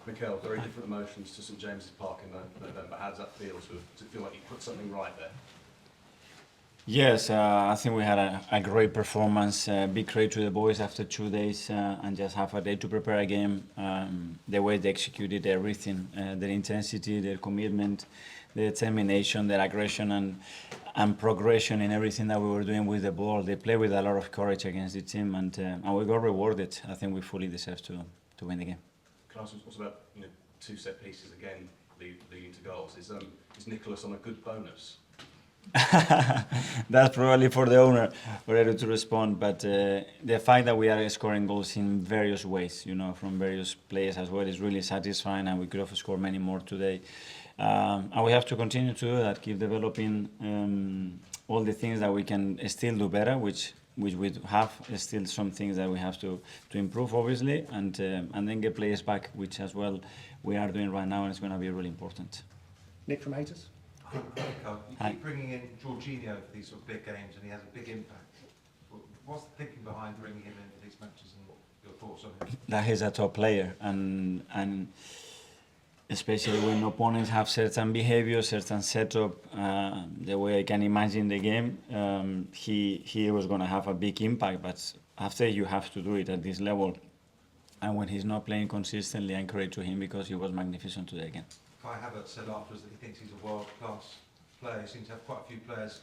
Mikel, very different emotions to St James's Park in November. How does that feel? Does it feel like you put something right there? Yes, I think we had a great performance. Big credit to the boys after 2 days and just half a day to prepare a game. The way they executed everything, their intensity, their commitment, their determination, their aggression and progression in everything that we were doing with the ball. They played with a lot of courage against the team and we got rewarded. I think we fully deserve to win the game. Can I ask also about two set pieces again leading to goals? Is Nicholas on a good bonus? That's probably for the owner already to respond, but the fact that we are scoring goals in various ways, from various players as well, is really satisfying, and we could have scored many more today. And we have to continue to do that, keep developing all the things that we can still do better, which we have still some things that we have to improve, obviously, and then get players back, which as well we are doing right now, and it's going to be really important. Nick from Haters. You keep bringing in Jorginho for these sort of big games, and he has a big impact. What's the thinking behind bringing him in for these matches, and your thoughts on him? That he's a top player, and especially when opponents have certain behavior, certain setup, the way I can imagine the game, he was going to have a big impact. But after you have to do it at this level, and when he's not playing consistently, I encourage to him because he was magnificent today again. Havertz said afterwards that he thinks he's a world-class player. He seems to have quite a few players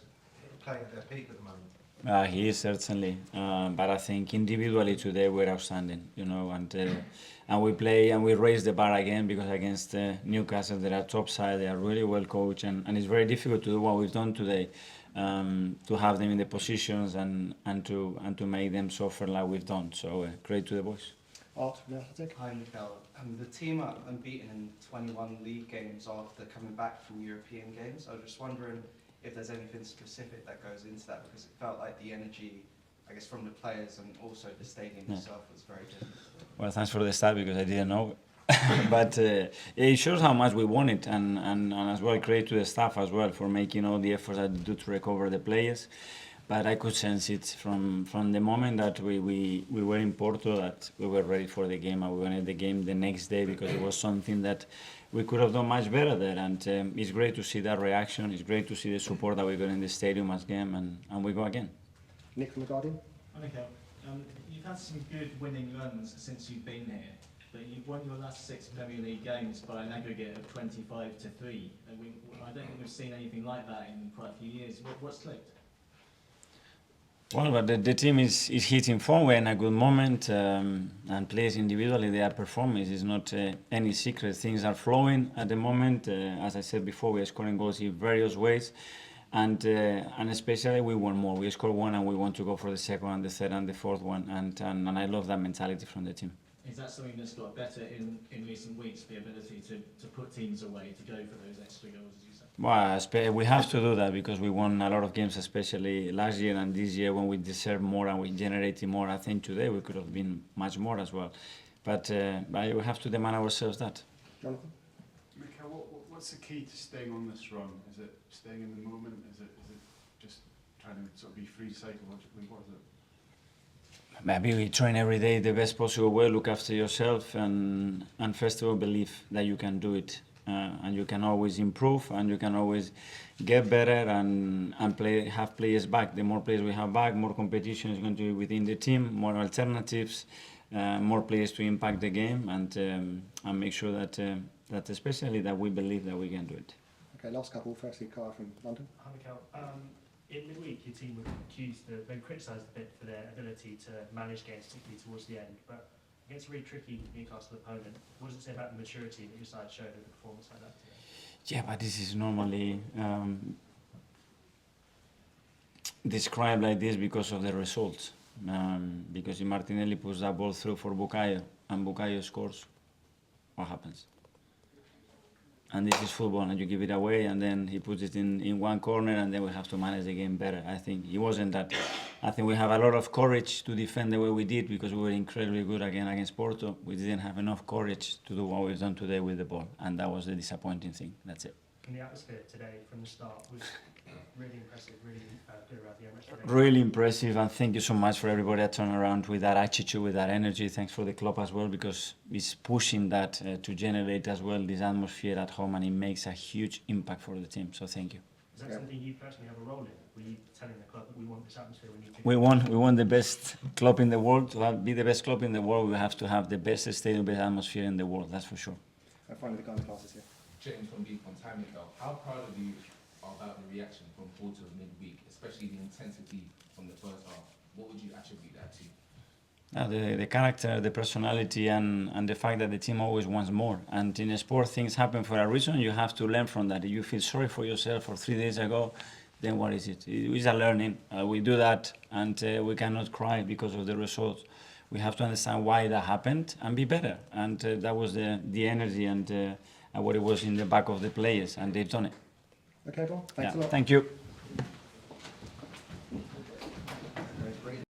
playing at their peak at the moment. He is certainly, but I think individually today we're outstanding, and we play and we raise the bar again because against Newcastle they're a top side, they are really well coached, and it's very difficult to do what we've done today, to have them in the positions and to make them suffer like we've done. So great to the boys. Art from Athletic. Hi Mikel. The team are unbeaten in 21 league games after coming back from European games. I was just wondering if there's anything specific that goes into that, because it felt like the energy, I guess, from the players and also the stadium itself was very different. Well, thanks for the start because I didn't know. But it shows how much we want it, and as well credit to the staff as well for making all the efforts that they do to recover the players. But I could sense it from the moment that we were in Porto that we were ready for the game, and we wanted the game the next day because it was something that we could have done much better there. And it's great to see that reaction. It's great to see the support that we got in the stadium as game, and we go again. Nick from The Guardian. Okay. You've had some good winning runs since you've been here, but you've won your last 6 Premier League games by an aggregate of 25-3. I don't think we've seen anything like that in quite a few years. What's clicked? Well, but the team is hitting form. We're in a good moment, and players individually, they are performing. It's not any secret. Things are flowing at the moment. As I said before, we are scoring goals in various ways, and especially we want more. We score one and we want to go for the second and the third and the fourth one, and I love that mentality from the team. Is that something that's got better in recent weeks, the ability to put teams away, to go for those extra goals, as you said? Well, we have to do that because we won a lot of games, especially last year and this year when we deserve more and we generated more. I think today we could have been much more as well. But we have to demand ourselves that. Jonathan? Mikel, what's the key to staying on this run? Is it staying in the moment? Is it just trying to sort of be free psychologically? What is it? Maybe we train every day the best possible way, look after yourself, and first of all believe that you can do it, and you can always improve, and you can always get better and have players back. The more players we have back, more competition is going to be within the team, more alternatives, more players to impact the game, and make sure that especially that we believe that we can do it. Okay, last couple. Firstly, Cara from London. Hi Mikel. In midweek, your team were been criticised a bit for their ability to manage games, particularly towards the end. But against a really tricky Newcastle opponent, what does it say about the maturity that your side showed in a performance like that today? Yeah, but this is normally described like this because of the results. Because if Martinelli puts that ball through for Bukayo and Bukayo scores, what happens? And this is football, and you give it away, and then he puts it in one corner, and then we have to manage the game better. I think it wasn't that. I think we have a lot of courage to defend the way we did because we were incredibly good against Porto. We didn't have enough courage to do what we've done today with the ball, and that was the disappointing thing. That's it. And the atmosphere today from the start was really impressive, really good around the Emirates today. Really impressive, and thank you so much for everybody that turned around with that attitude, with that energy. Thanks for the club as well, because it's pushing that to generate as well this atmosphere at home, and it makes a huge impact for the team. So thank you. Is that something you personally have a role in? Were you telling the club that we want this atmosphere? We want the best club in the world. To be the best club in the world, we have to have the best stadium, best atmosphere in the world. That's for sure. And finally, the guy in the classes here. James from Beef on Time, Mikel. How proud of you about the reaction from Porto midweek, especially the intensity from the first half? What would you attribute that to? The character, the personality, and the fact that the team always wants more. And in sport, things happen for a reason. You have to learn from that. If you feel sorry for yourself for 3 days ago, then what is it? It is a learning. We do that, and we cannot cry because of the results. We have to understand why that happened and be better. And that was the energy and what it was in the back of the players, and they've done it. Okay, everyone. Thanks a lot. Thank you.